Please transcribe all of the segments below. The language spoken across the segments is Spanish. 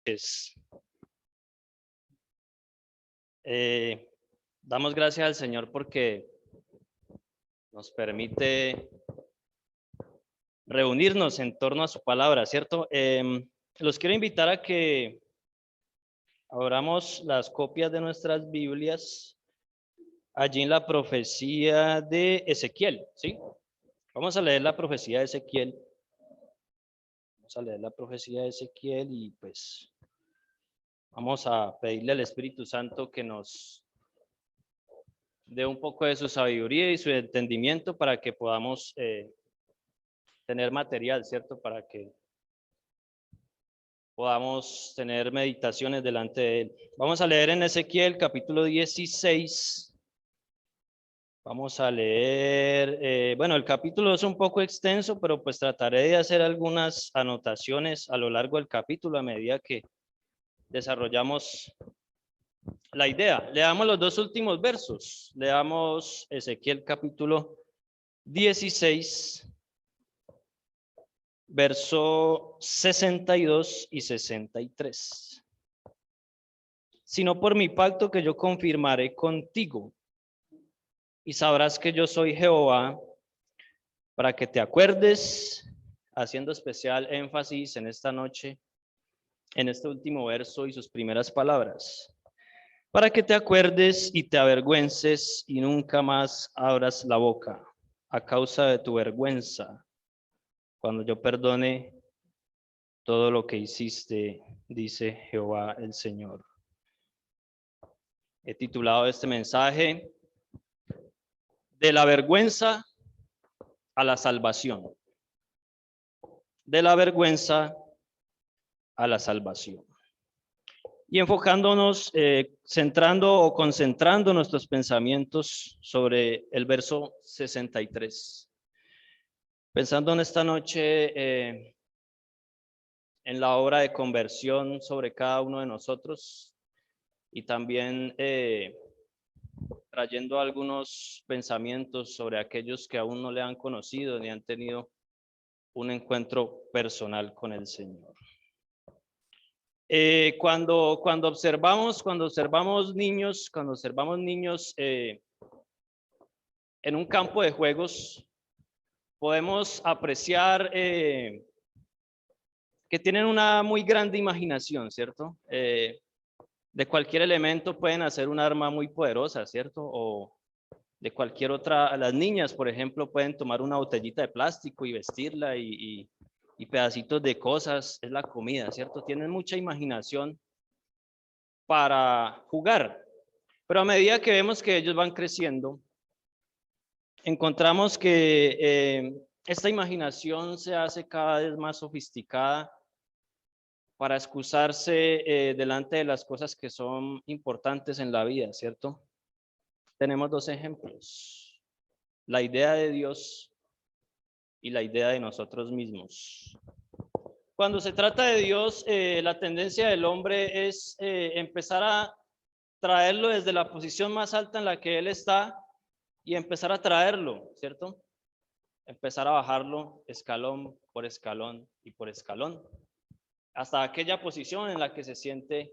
noches. Damos gracias al Señor porque nos permite reunirnos en torno a su palabra, ¿cierto? Los quiero invitar a que abramos las copias de nuestras Biblias allí en la profecía de Ezequiel, ¿sí? Vamos a leer la profecía de Ezequiel. Vamos a leer la profecía de Ezequiel y pues vamos a pedirle al Espíritu Santo que nos dé un poco de su sabiduría y su entendimiento para que podamos tener material, ¿cierto? Para que podamos tener meditaciones delante de él. Vamos a leer en Ezequiel capítulo 16. Vamos a leer, bueno, el capítulo es un poco extenso, pero pues trataré de hacer algunas anotaciones a lo largo del capítulo a medida que desarrollamos la idea. Leamos los dos últimos versos. Leamos Ezequiel capítulo 16, verso 62 y 63. Sino por mi pacto que yo confirmaré contigo, y sabrás que yo soy Jehová, para que te acuerdes, haciendo especial énfasis en esta noche, en este último verso y sus primeras palabras, para que te acuerdes y te avergüences y nunca más abras la boca a causa de tu vergüenza, cuando yo perdone todo lo que hiciste, dice Jehová el Señor. He titulado este mensaje de la vergüenza a la salvación. De la vergüenza a la salvación. Y enfocándonos, centrando o concentrando nuestros pensamientos sobre el verso 63. Pensando en esta noche en la obra de conversión sobre cada uno de nosotros y también trayendo algunos pensamientos sobre aquellos que aún no le han conocido ni han tenido un encuentro personal con el Señor. Cuando observamos niños en un campo de juegos, podemos apreciar que tienen una muy grande imaginación, ¿cierto? De cualquier elemento pueden hacer un arma muy poderosa, ¿cierto? O de cualquier otra, las niñas, por ejemplo, pueden tomar una botellita de plástico y vestirla y pedacitos de cosas, es la comida, ¿cierto? Tienen mucha imaginación para jugar, pero a medida que vemos que ellos van creciendo, encontramos que esta imaginación se hace cada vez más sofisticada para excusarse delante de las cosas que son importantes en la vida, ¿cierto? Tenemos dos ejemplos, la idea de Dios y la idea de nosotros mismos. Cuando se trata de Dios, la tendencia del hombre es empezar a traerlo desde la posición más alta en la que él está y empezar a traerlo, ¿cierto? Empezar a bajarlo escalón por escalón y por escalón, hasta aquella posición en la que se siente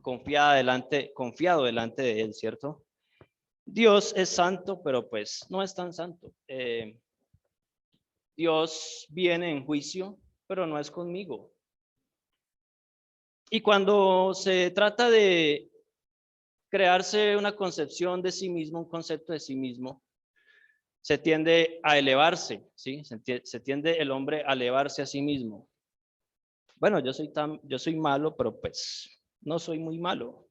confiado delante de él, ¿cierto? Dios es santo, pero pues no es tan santo. Dios viene en juicio, pero no es conmigo. Y cuando se trata de crearse una concepción de sí mismo, un concepto de sí mismo, se tiende a elevarse, ¿sí? Se tiende el hombre a elevarse a sí mismo. Bueno, yo soy malo, pero pues no soy muy malo.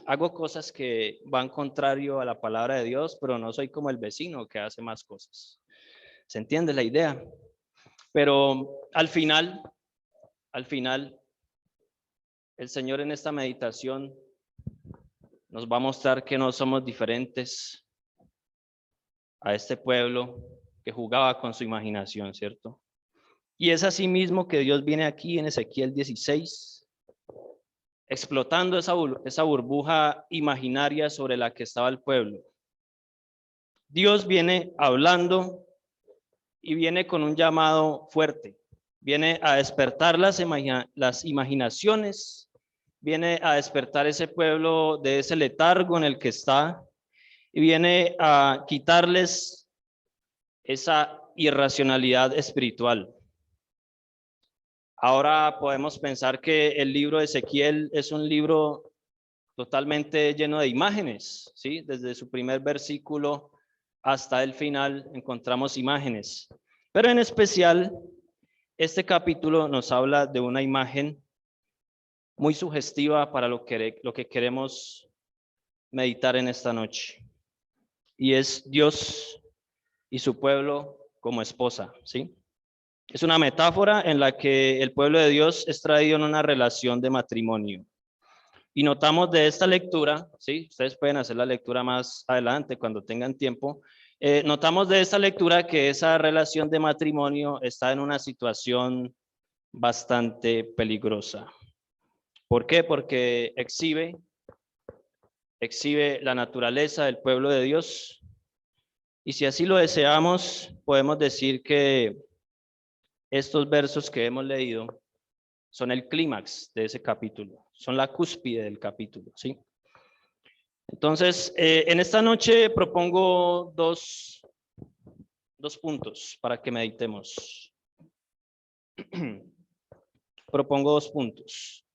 Hago cosas que van contrario a la palabra de Dios, pero no soy como el vecino que hace más cosas. ¿Se entiende la idea? Pero al final, el Señor en esta meditación nos va a mostrar que no somos diferentes a este pueblo que jugaba con su imaginación, ¿cierto? Y es así mismo que Dios viene aquí en Ezequiel 16, explotando esa burbuja imaginaria sobre la que estaba el pueblo. Dios viene hablando y viene con un llamado fuerte. viene a despertar las imaginaciones, viene a despertar ese pueblo de ese letargo en el que está y viene a quitarles esa irracionalidad espiritual. Ahora podemos pensar que el libro de Ezequiel es un libro totalmente lleno de imágenes, ¿sí? Desde su primer versículo hasta el final encontramos imágenes. Pero en especial, este capítulo nos habla de una imagen muy sugestiva para lo que queremos meditar en esta noche. Y es Dios y su pueblo como esposa, ¿sí? Es una metáfora en la que el pueblo de Dios es traído en una relación de matrimonio. Y notamos de esta lectura, ¿sí? Ustedes pueden hacer la lectura más adelante cuando tengan tiempo. Notamos de esta lectura que esa relación de matrimonio está en una situación bastante peligrosa. ¿Por qué? Porque exhibe la naturaleza del pueblo de Dios. Y si así lo deseamos, podemos decir que estos versos que hemos leído son el clímax de ese capítulo, son la cúspide del capítulo, ¿sí? Entonces, en esta noche propongo dos puntos para que meditemos. Propongo 2 puntos.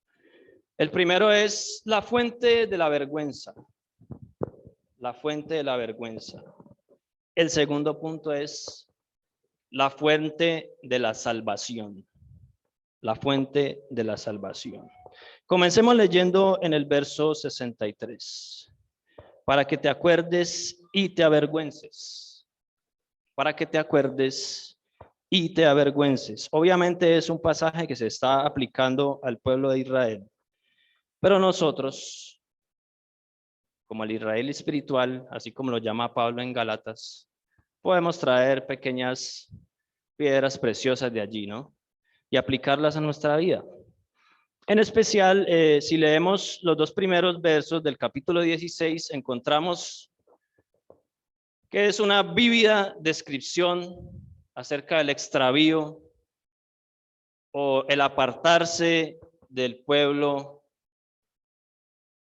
El primero es la fuente de la vergüenza. La fuente de la vergüenza. El segundo punto es la fuente de la salvación. La fuente de la salvación. Comencemos leyendo en el verso 63. Para que te acuerdes y te avergüences. Para que te acuerdes y te avergüences. Obviamente es un pasaje que se está aplicando al pueblo de Israel. Pero nosotros, como el Israel espiritual, así como lo llama Pablo en Gálatas, podemos traer pequeñas piedras preciosas de allí, ¿no? Y aplicarlas a nuestra vida. En especial, si leemos los 2 primeros versos del capítulo 16, encontramos que es una vívida descripción acerca del extravío o el apartarse del pueblo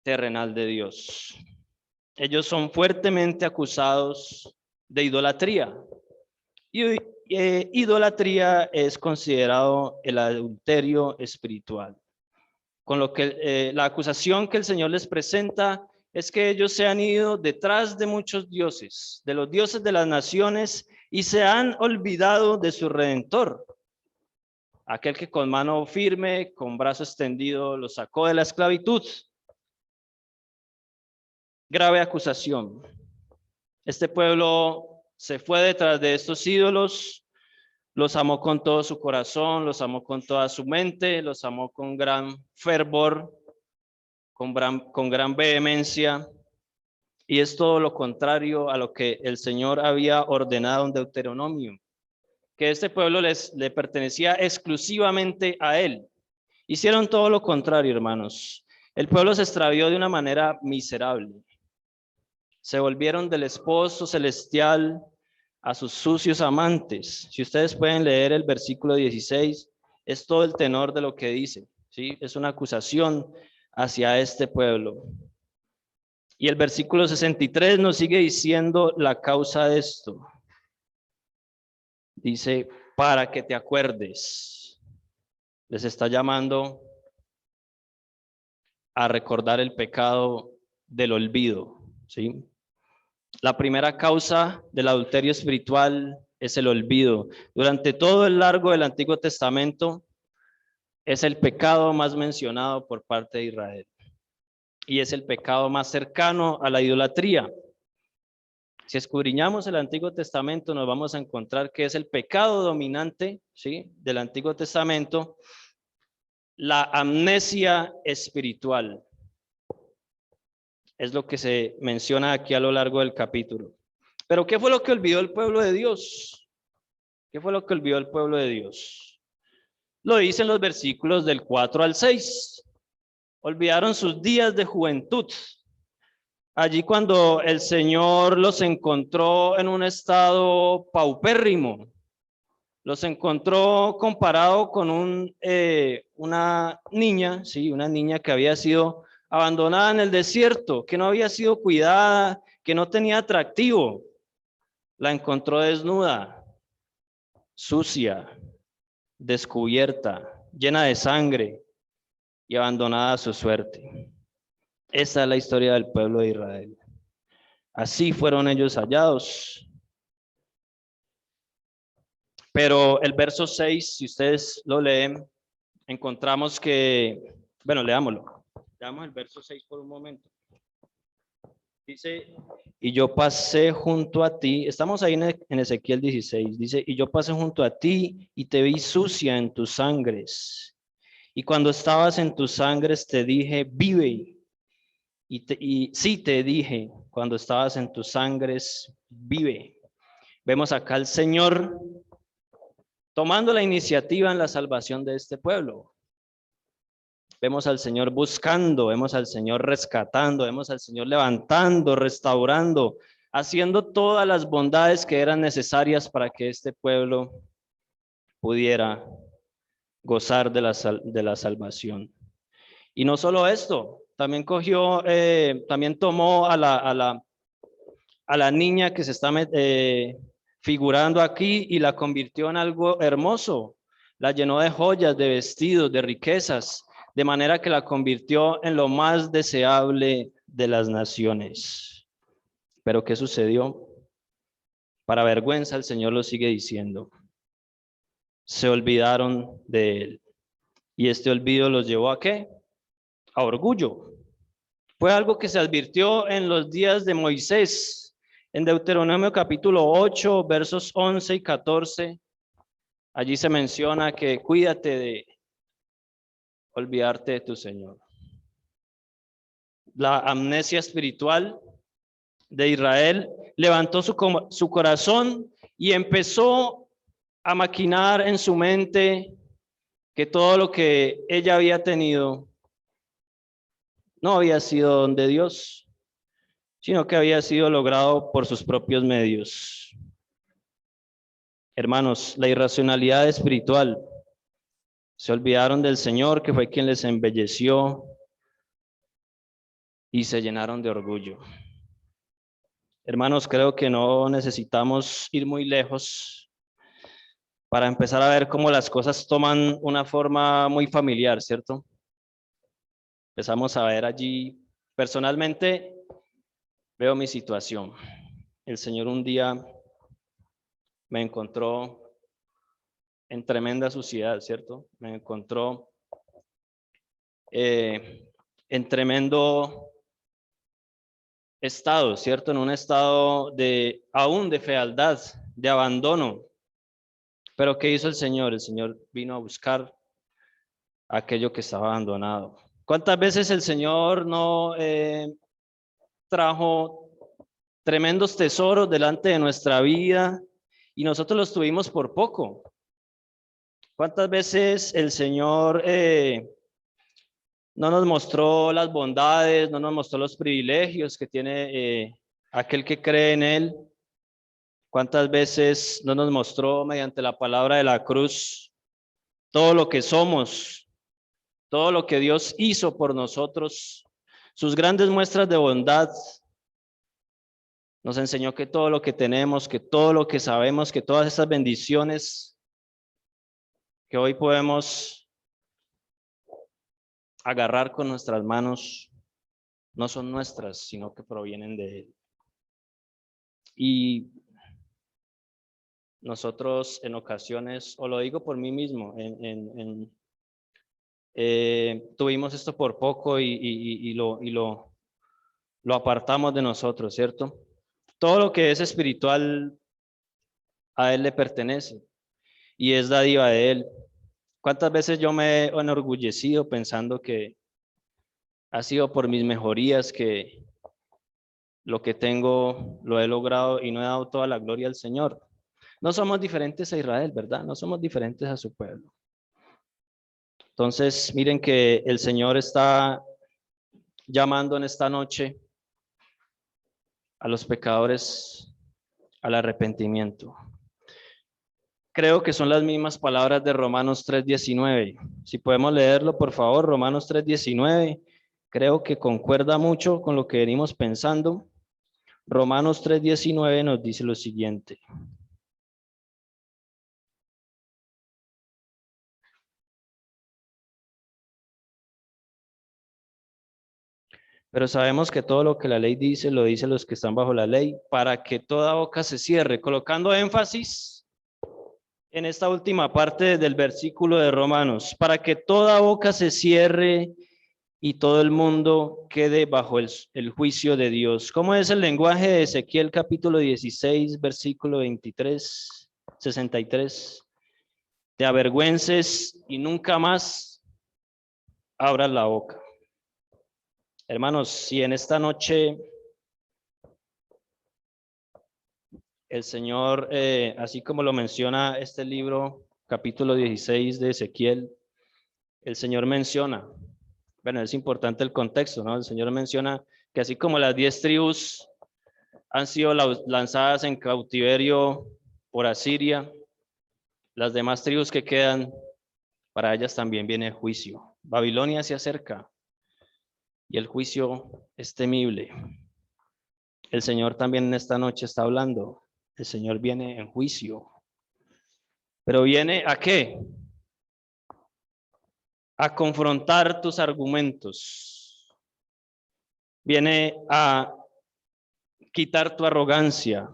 terrenal de Dios. Ellos son fuertemente acusados de idolatría. Y idolatría es considerado el adulterio espiritual. Con lo que la acusación que el Señor les presenta es que ellos se han ido detrás de muchos dioses, de los dioses de las naciones, y se han olvidado de su Redentor, aquel que con mano firme, con brazo extendido, los sacó de la esclavitud. Grave acusación. Este pueblo se fue detrás de estos ídolos, los amó con todo su corazón, los amó con toda su mente, los amó con gran fervor, con gran vehemencia, y es todo lo contrario a lo que el Señor había ordenado en Deuteronomio, que este pueblo le pertenecía exclusivamente a él. Hicieron todo lo contrario, hermanos. El pueblo se extravió de una manera miserable. Se volvieron del esposo celestial a sus sucios amantes. Si ustedes pueden leer el versículo 16, es todo el tenor de lo que dice, ¿sí? Es una acusación hacia este pueblo. Y el versículo 63 nos sigue diciendo la causa de esto. Dice, para que te acuerdes. Les está llamando a recordar el pecado del olvido, ¿sí? La primera causa del adulterio espiritual es el olvido. Durante todo el largo del Antiguo Testamento es el pecado más mencionado por parte de Israel. Y es el pecado más cercano a la idolatría. Si escudriñamos el Antiguo Testamento, nos vamos a encontrar que es el pecado dominante, ¿sí?, del Antiguo Testamento, la amnesia espiritual. Es lo que se menciona aquí a lo largo del capítulo. Pero ¿qué fue lo que olvidó el pueblo de Dios? ¿Qué fue lo que olvidó el pueblo de Dios? Lo dicen los versículos del 4 al 6. Olvidaron sus días de juventud. Allí cuando el Señor los encontró en un estado paupérrimo, Los encontró comparado con una niña, sí, una niña que había sido abandonada en el desierto, que no había sido cuidada, que no tenía atractivo. La encontró desnuda, sucia, descubierta, llena de sangre y abandonada a su suerte. Esa es la historia del pueblo de Israel. Así fueron ellos hallados. Pero el verso 6, si ustedes lo leen, encontramos que, bueno, leámoslo. Leamos el verso 6 por un momento. Dice, y yo pasé junto a ti, estamos ahí en Ezequiel 16, dice, y yo pasé junto a ti y te vi sucia en tus sangres. Y cuando estabas en tus sangres te dije, vive. Y sí te dije, cuando estabas en tus sangres, vive. Vemos acá al Señor tomando la iniciativa en la salvación de este pueblo. Vemos al Señor buscando, vemos al Señor rescatando, vemos al Señor levantando, restaurando, haciendo todas las bondades que eran necesarias para que este pueblo pudiera gozar de la salvación. Y no solo esto, también también tomó a la niña que se está figurando aquí y la convirtió en algo hermoso. La llenó de joyas, de vestidos, de riquezas, de manera que la convirtió en lo más deseable de las naciones. Pero ¿qué sucedió? Para vergüenza el Señor lo sigue diciendo. Se olvidaron de él. Y este olvido los llevó ¿a qué? A orgullo. Fue algo que se advirtió en los días de Moisés. En Deuteronomio capítulo 8, versos 11 y 14, allí se menciona que cuídate de olvidarte de tu Señor. La amnesia espiritual de Israel levantó su corazón y empezó a maquinar en su mente que todo lo que ella había tenido no había sido don de Dios, sino que había sido logrado por sus propios medios. Hermanos, la irracionalidad espiritual. Se olvidaron del Señor, que fue quien les embelleció, y se llenaron de orgullo. Hermanos, creo que no necesitamos ir muy lejos para empezar a ver cómo las cosas toman una forma muy familiar, ¿cierto? Empezamos a ver allí, personalmente, veo mi situación. El Señor un día me encontró en tremenda suciedad, ¿cierto? Me encontró en tremendo estado, ¿cierto? En un estado aún de fealdad, de abandono. Pero ¿qué hizo el Señor? El Señor vino a buscar aquello que estaba abandonado. ¿Cuántas veces el Señor no trajo tremendos tesoros delante de nuestra vida y nosotros los tuvimos por poco? ¿Cuántas veces el Señor no nos mostró las bondades, no nos mostró los privilegios que tiene aquel que cree en Él? ¿Cuántas veces no nos mostró mediante la palabra de la cruz todo lo que somos, todo lo que Dios hizo por nosotros, sus grandes muestras de bondad? Nos enseñó que todo lo que tenemos, que todo lo que sabemos, que todas esas bendiciones que hoy podemos agarrar con nuestras manos no son nuestras, sino que provienen de Él. Y nosotros en ocasiones, o lo digo por mí mismo, tuvimos esto por poco y lo apartamos de nosotros, ¿cierto? Todo lo que es espiritual a Él le pertenece y es dádiva de Él. ¿Cuántas veces yo me he enorgullecido pensando que ha sido por mis mejorías que lo que tengo lo he logrado y no he dado toda la gloria al Señor? No somos diferentes a Israel, ¿verdad? No somos diferentes a su pueblo. Entonces, miren que el Señor está llamando en esta noche a los pecadores al arrepentimiento. Creo que son las mismas palabras de Romanos 3:19. Si podemos leerlo, por favor, Romanos 3:19. Creo que concuerda mucho con lo que venimos pensando. Romanos 3:19 nos dice lo siguiente. Pero sabemos que todo lo que la ley dice, lo dicen los que están bajo la ley, para que toda boca se cierre, colocando énfasis en esta última parte del versículo de Romanos, para que toda boca se cierre y todo el mundo quede bajo el juicio de Dios. ¿Cómo es el lenguaje de Ezequiel capítulo 16, versículo 23, 63? Te avergüences y nunca más abras la boca. Hermanos, si en esta noche el Señor, así como lo menciona este libro, capítulo 16 de Ezequiel, el Señor menciona, bueno, es importante el contexto, ¿no? El Señor menciona que así como las 10 tribus han sido lanzadas en cautiverio por Asiria, las demás tribus que quedan, para ellas también viene juicio. Babilonia se acerca y el juicio es temible. El Señor también en esta noche está hablando. El Señor viene en juicio. ¿Pero viene a qué? A confrontar tus argumentos. Viene a quitar tu arrogancia.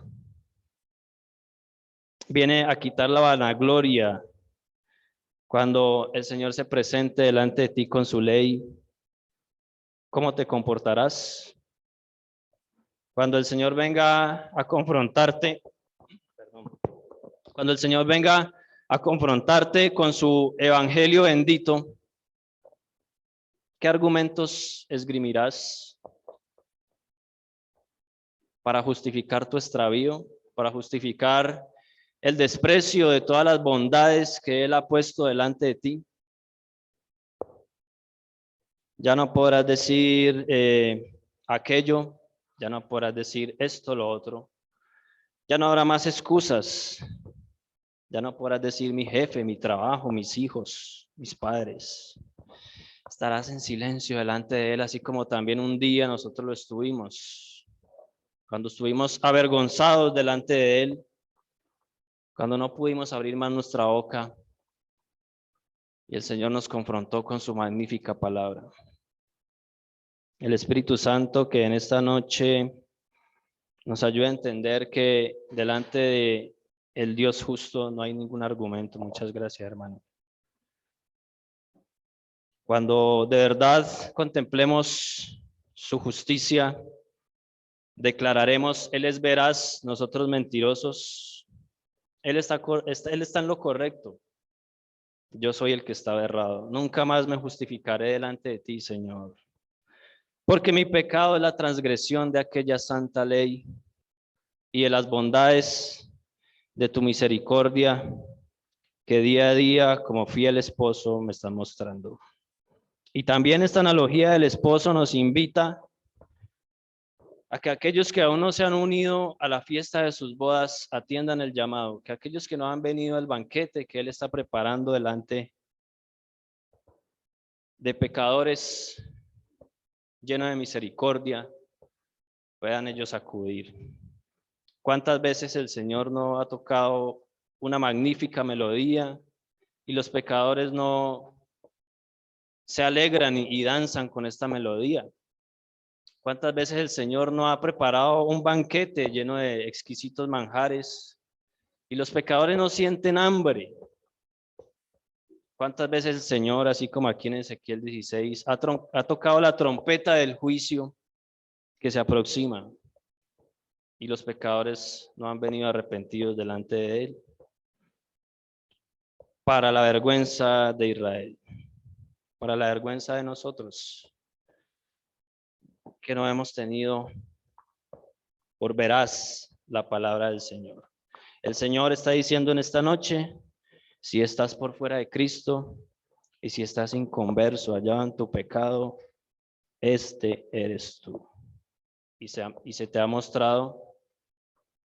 Viene a quitar la vanagloria. Cuando el Señor se presente delante de ti con su ley, ¿cómo te comportarás? Cuando el Señor venga a confrontarte, cuando el Señor venga a confrontarte con su evangelio bendito, ¿qué argumentos esgrimirás para justificar tu extravío, para justificar el desprecio de todas las bondades que Él ha puesto delante de ti? Ya no podrás decir aquello, ya no podrás decir esto, lo otro. Ya no habrá más excusas. Ya no podrás decir mi jefe, mi trabajo, mis hijos, mis padres. Estarás en silencio delante de Él, así como también un día nosotros lo estuvimos. Cuando estuvimos avergonzados delante de Él, cuando no pudimos abrir más nuestra boca y el Señor nos confrontó con su magnífica palabra. El Espíritu Santo que en esta noche nos ayude a entender que delante de el Dios justo no hay ningún argumento. Muchas gracias, hermano. Cuando de verdad contemplemos su justicia, declararemos, Él es veraz, nosotros mentirosos. Él está en lo correcto. Yo soy el que estaba errado. Nunca más me justificaré delante de ti, Señor. Porque mi pecado es la transgresión de aquella santa ley y de las bondades de tu misericordia que día a día, como fiel esposo, me están mostrando. Y también esta analogía del esposo nos invita a que aquellos que aún no se han unido a la fiesta de sus bodas atiendan el llamado, que aquellos que no han venido al banquete que Él está preparando delante de pecadores llenos de misericordia, puedan ellos acudir. ¿Cuántas veces el Señor no ha tocado una magnífica melodía y los pecadores no se alegran y danzan con esta melodía? ¿Cuántas veces el Señor no ha preparado un banquete lleno de exquisitos manjares y los pecadores no sienten hambre? ¿Cuántas veces el Señor, así como aquí en Ezequiel 16, ha tocado la trompeta del juicio que se aproxima y los pecadores no han venido arrepentidos delante de Él? Para la vergüenza de Israel, para la vergüenza de nosotros, que no hemos tenido por veraz la palabra del Señor. El Señor está diciendo en esta noche, si estás por fuera de Cristo y si estás inconverso, allá en tu pecado, este eres tú. Y se te ha mostrado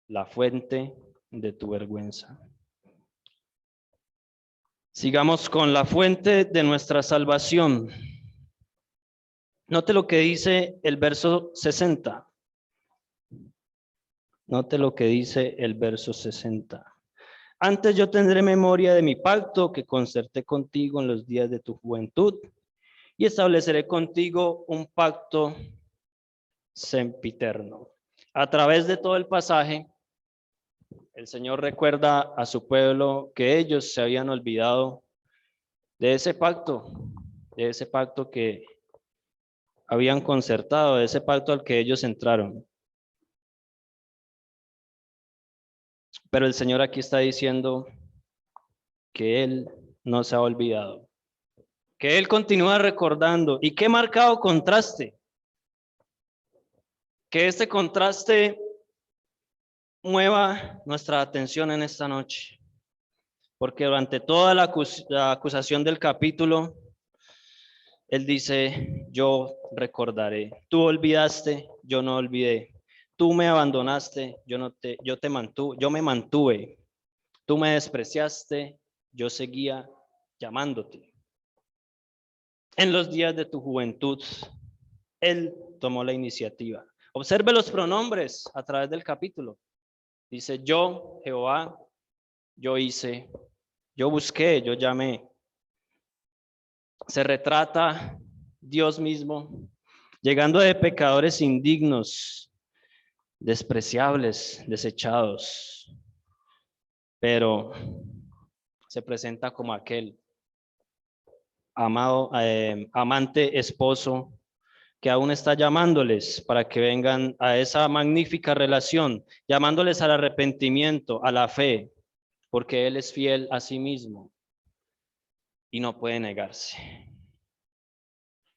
la fuente de tu vergüenza. Sigamos con la fuente de nuestra salvación. Note lo que dice el verso 60. Note lo que dice el verso 60. Antes yo tendré memoria de mi pacto que concerté contigo en los días de tu juventud y estableceré contigo un pacto sempiterno. A través de todo el pasaje, el Señor recuerda a su pueblo que ellos se habían olvidado de ese pacto que habían concertado, de ese pacto al que ellos entraron. Pero el Señor aquí está diciendo que Él no se ha olvidado, que Él continúa recordando. Y qué marcado contraste, que este contraste mueva nuestra atención en esta noche, porque durante toda la acusación del capítulo, Él dice, yo recordaré. Tú olvidaste, yo no olvidé. Tú me abandonaste, yo me mantuve. Tú me despreciaste, yo seguía llamándote. En los días de tu juventud, Él tomó la iniciativa. Observe los pronombres a través del capítulo. Dice, yo, Jehová, yo hice, yo busqué, yo llamé. Se retrata Dios mismo, llegando de pecadores indignos, despreciables, desechados, pero se presenta como aquel amado, amante esposo que aún está llamándoles para que vengan a esa magnífica relación, llamándoles al arrepentimiento, a la fe, porque Él es fiel a sí mismo y no puede negarse.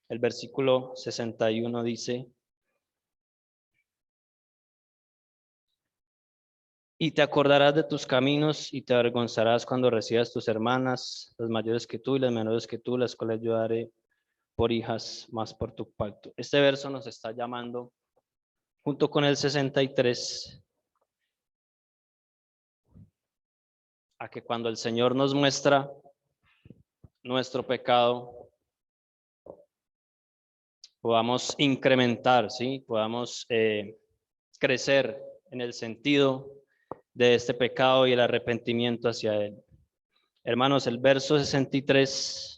El versículo 61 dice, y te acordarás de tus caminos y te avergonzarás cuando recibas tus hermanas, las mayores que tú y las menores que tú, las cuales yo daré por hijas más por tu pacto. Este verso nos está llamando, junto con el 63, a que cuando el Señor nos muestra nuestro pecado, podamos incrementar, ¿sí? Podamos crecer en el sentido de este pecado y el arrepentimiento hacia Él. Hermanos, el verso 63,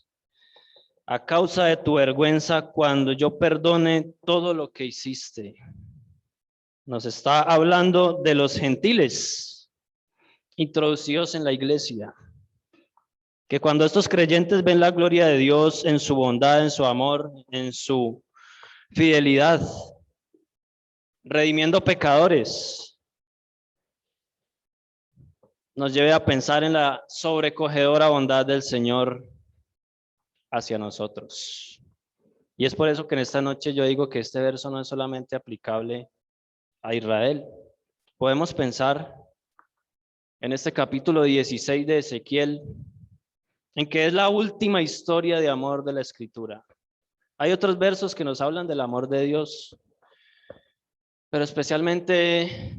a causa de tu vergüenza, cuando yo perdone todo lo que hiciste. Nos está hablando de los gentiles introducidos en la iglesia, que cuando estos creyentes ven la gloria de Dios en su bondad, en su amor, en su fidelidad, redimiendo pecadores, nos lleve a pensar en la sobrecogedora bondad del Señor hacia nosotros. Y es por eso que en esta noche yo digo que este verso no es solamente aplicable a Israel. Podemos pensar en este capítulo 16 de Ezequiel, en que es la última historia de amor de la Escritura. Hay otros versos que nos hablan del amor de Dios, pero especialmente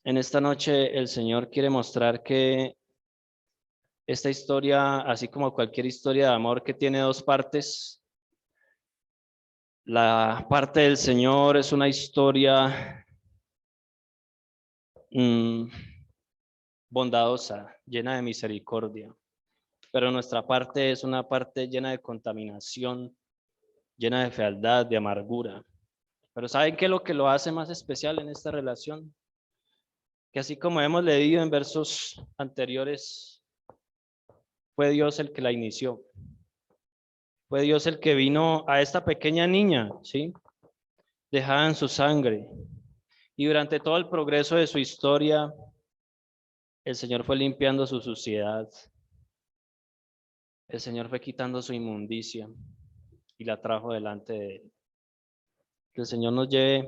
en esta noche el Señor quiere mostrar que esta historia, así como cualquier historia de amor que tiene dos partes, la parte del Señor es una historia bondadosa, llena de misericordia, pero nuestra parte es una parte llena de contaminación, llena de fealdad, de amargura. Pero ¿saben qué es lo que lo hace más especial en esta relación? Que así como hemos leído en versos anteriores, fue Dios el que la inició. Fue Dios el que vino a esta pequeña niña, ¿sí? Dejada en su sangre. Y durante todo el progreso de su historia, el Señor fue limpiando su suciedad. El Señor fue quitando su inmundicia y la trajo delante de Él. Que el Señor nos lleve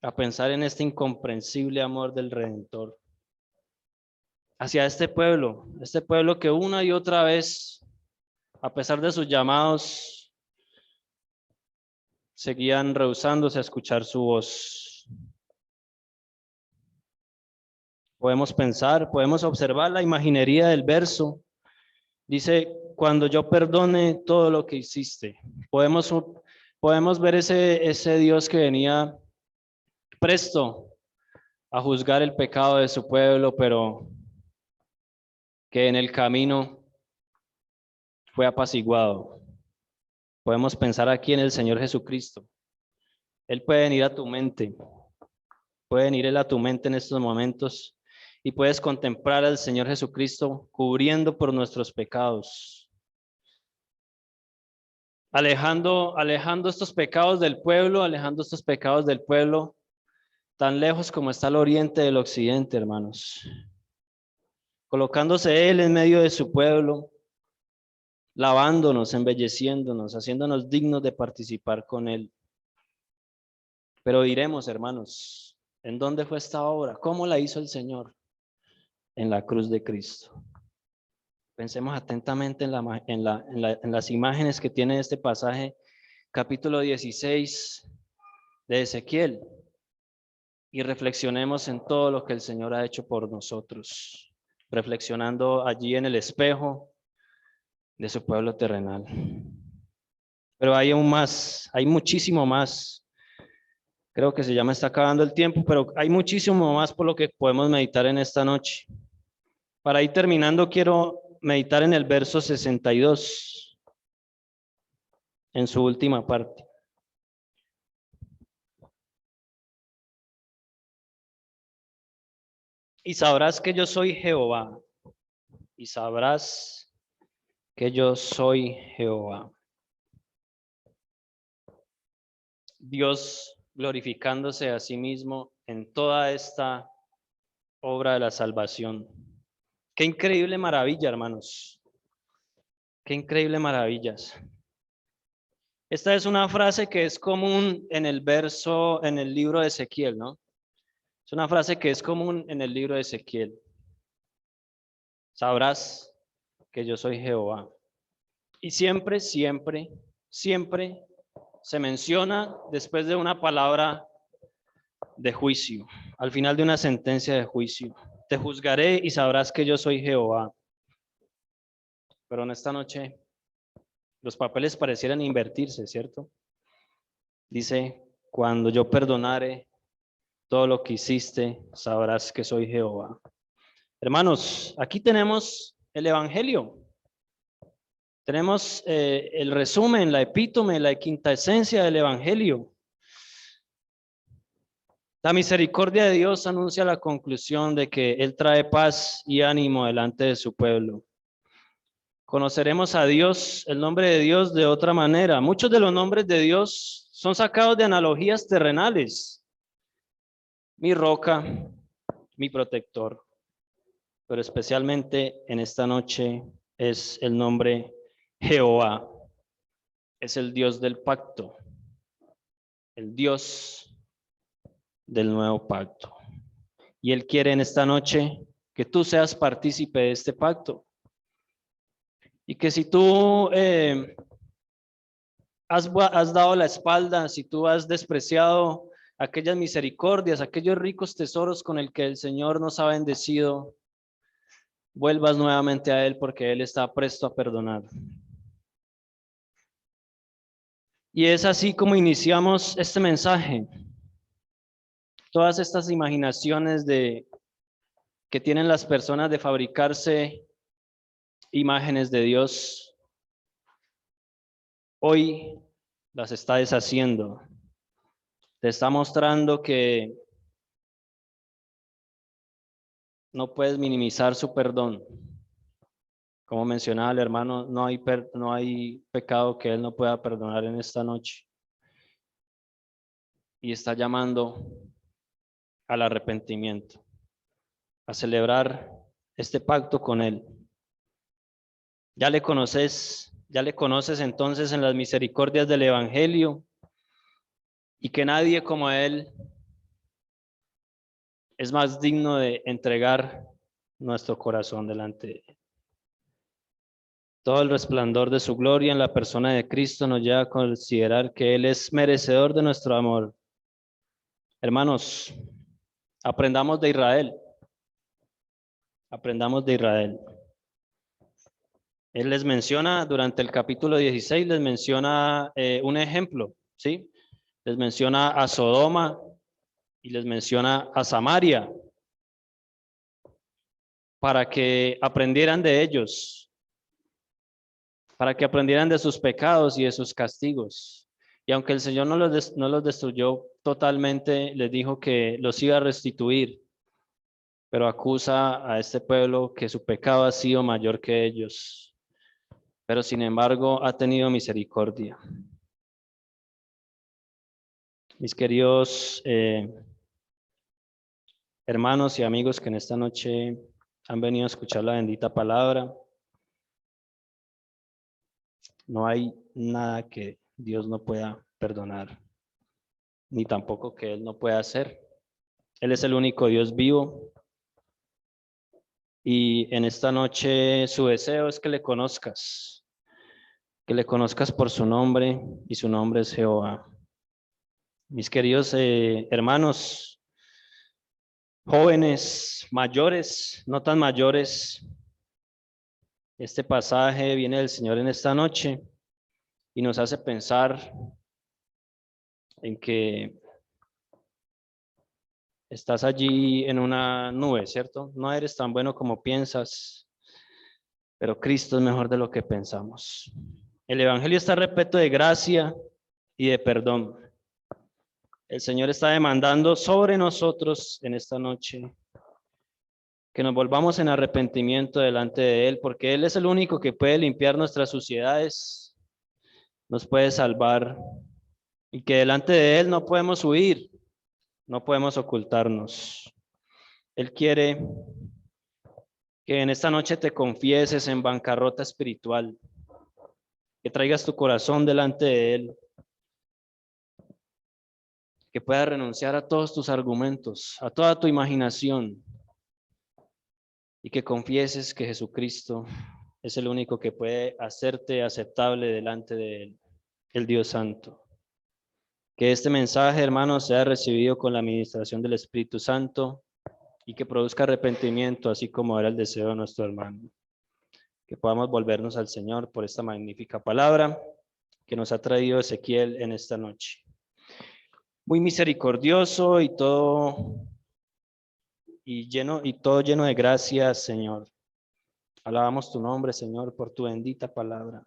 a pensar en este incomprensible amor del Redentor hacia este pueblo que una y otra vez, a pesar de sus llamados, seguían rehusándose a escuchar su voz. Podemos pensar, podemos observar la imaginería del verso Dice, cuando yo perdone todo lo que hiciste. Podemos ver ese Dios que venía presto a juzgar el pecado de su pueblo, pero que en el camino fue apaciguado. Podemos pensar aquí en el Señor Jesucristo. Él puede venir a tu mente, puede venir Él a tu mente en estos momentos y puedes contemplar al Señor Jesucristo cubriendo por nuestros pecados, alejando estos pecados del pueblo, alejando estos pecados del pueblo, tan lejos como está el oriente del occidente, hermanos. Colocándose Él en medio de su pueblo, lavándonos, embelleciéndonos, haciéndonos dignos de participar con Él. Pero diremos, hermanos, ¿en dónde fue esta obra? ¿Cómo la hizo el Señor? En la cruz de Cristo. Pensemos atentamente en las imágenes que tiene este pasaje, capítulo 16 de Ezequiel, y reflexionemos en todo lo que el Señor ha hecho por nosotros, reflexionando allí en el espejo de su pueblo terrenal. Pero hay aún más, hay muchísimo más. Creo que ya me está acabando el tiempo, pero hay muchísimo más por lo que podemos meditar en esta noche. Para ir terminando, quiero meditar en el verso 62, en su última parte. Y sabrás que yo soy Jehová. Y sabrás que yo soy Jehová. Dios glorificándose a sí mismo en toda esta obra de la salvación. Qué increíble maravilla, hermanos. Qué increíble maravillas. Esta es una frase que es común en el libro de Ezequiel, ¿no? Es una frase que es común en el libro de Ezequiel. Sabrás que yo soy Jehová. Y siempre se menciona después de una palabra de juicio, al final de una sentencia de juicio. Te juzgaré y sabrás que yo soy Jehová. Pero en esta noche los papeles parecieran invertirse, ¿cierto? Dice, cuando yo perdonare todo lo que hiciste, sabrás que soy Jehová. Hermanos, aquí tenemos el Evangelio. Tenemos el resumen, la epítome, la quintaesencia del Evangelio. La misericordia de Dios anuncia la conclusión de que Él trae paz y ánimo delante de su pueblo. Conoceremos a Dios, el nombre de Dios, de otra manera. Muchos de los nombres de Dios son sacados de analogías terrenales. Mi roca, mi protector. Pero especialmente en esta noche es el nombre Jehová. Es el Dios del pacto. El Dios del nuevo pacto. Y Él quiere en esta noche que tú seas partícipe de este pacto. Y que si tú has dado la espalda, si tú has despreciado aquellas misericordias, aquellos ricos tesoros con el que el Señor nos ha bendecido, vuelvas nuevamente a Él porque Él está presto a perdonar. Y es así como iniciamos este mensaje. Todas estas imaginaciones que tienen las personas de fabricarse imágenes de Dios, hoy las está deshaciendo. Te está mostrando que no puedes minimizar su perdón. Como mencionaba el hermano, no hay pecado que Él no pueda perdonar en esta noche. Y está llamando al arrepentimiento, a celebrar este pacto con Él. Ya le conoces entonces en las misericordias del Evangelio, y que nadie como Él es más digno de entregar nuestro corazón delante de Él. Todo el resplandor de su gloria en la persona de Cristo nos lleva a considerar que Él es merecedor de nuestro amor. Hermanos, aprendamos de Israel. Aprendamos de Israel. Él les menciona, durante el capítulo 16, les menciona un ejemplo, ¿sí? Les menciona a Sodoma y les menciona a Samaria para que aprendieran de ellos, para que aprendieran de sus pecados y de sus castigos. Y aunque el Señor no los destruyó totalmente, les dijo que los iba a restituir, pero acusa a este pueblo que su pecado ha sido mayor que ellos, pero sin embargo ha tenido misericordia. Mis queridos hermanos y amigos que en esta noche han venido a escuchar la bendita palabra, no hay nada que Dios no pueda perdonar, ni tampoco que Él no pueda hacer. Él es el único Dios vivo y en esta noche su deseo es que le conozcas por su nombre y su nombre es Jehová. Mis queridos hermanos, jóvenes, mayores, no tan mayores, este pasaje viene del Señor en esta noche y nos hace pensar en que estás allí en una nube, ¿cierto? No eres tan bueno como piensas, pero Cristo es mejor de lo que pensamos. El Evangelio está repleto de gracia y de perdón. El Señor está demandando sobre nosotros en esta noche que nos volvamos en arrepentimiento delante de Él, porque Él es el único que puede limpiar nuestras suciedades, nos puede salvar, y que delante de Él no podemos huir, no podemos ocultarnos. Él quiere que en esta noche te confieses en bancarrota espiritual, que traigas tu corazón delante de Él, que puedas renunciar a todos tus argumentos, a toda tu imaginación, y que confieses que Jesucristo es el único que puede hacerte aceptable delante de Él, el Dios Santo. Que este mensaje, hermanos, sea recibido con la administración del Espíritu Santo y que produzca arrepentimiento, así como era el deseo de nuestro hermano. Que podamos volvernos al Señor por esta magnífica palabra que nos ha traído Ezequiel en esta noche. Muy misericordioso y todo lleno de gracias, Señor. Alabamos tu nombre, Señor, por tu bendita palabra.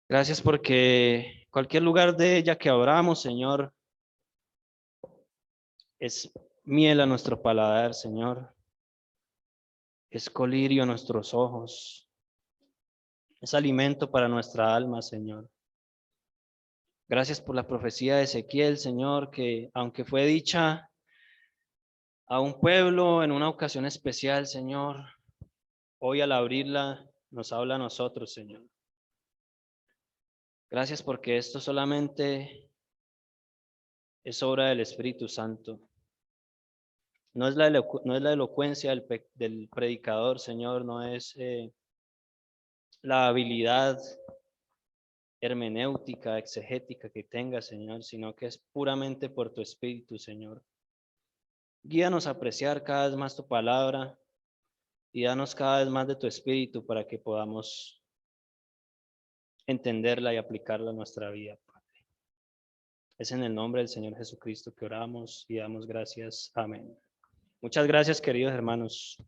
Gracias porque cualquier lugar de ella que abramos, Señor, es miel a nuestro paladar, Señor. Es colirio a nuestros ojos. Es alimento para nuestra alma, Señor. Gracias por la profecía de Ezequiel, Señor, que aunque fue dicha a un pueblo en una ocasión especial, Señor, hoy al abrirla nos habla a nosotros, Señor. Gracias porque esto solamente es obra del Espíritu Santo. No es la elocuencia del predicador, Señor, no es la habilidad hermenéutica, exegética que tenga, Señor, sino que es puramente por tu Espíritu, Señor. Guíanos a apreciar cada vez más tu palabra y danos cada vez más de tu Espíritu para que podamos entenderla y aplicarla a nuestra vida, Padre. Es en el nombre del Señor Jesucristo que oramos y damos gracias. Amén. Muchas gracias, queridos hermanos.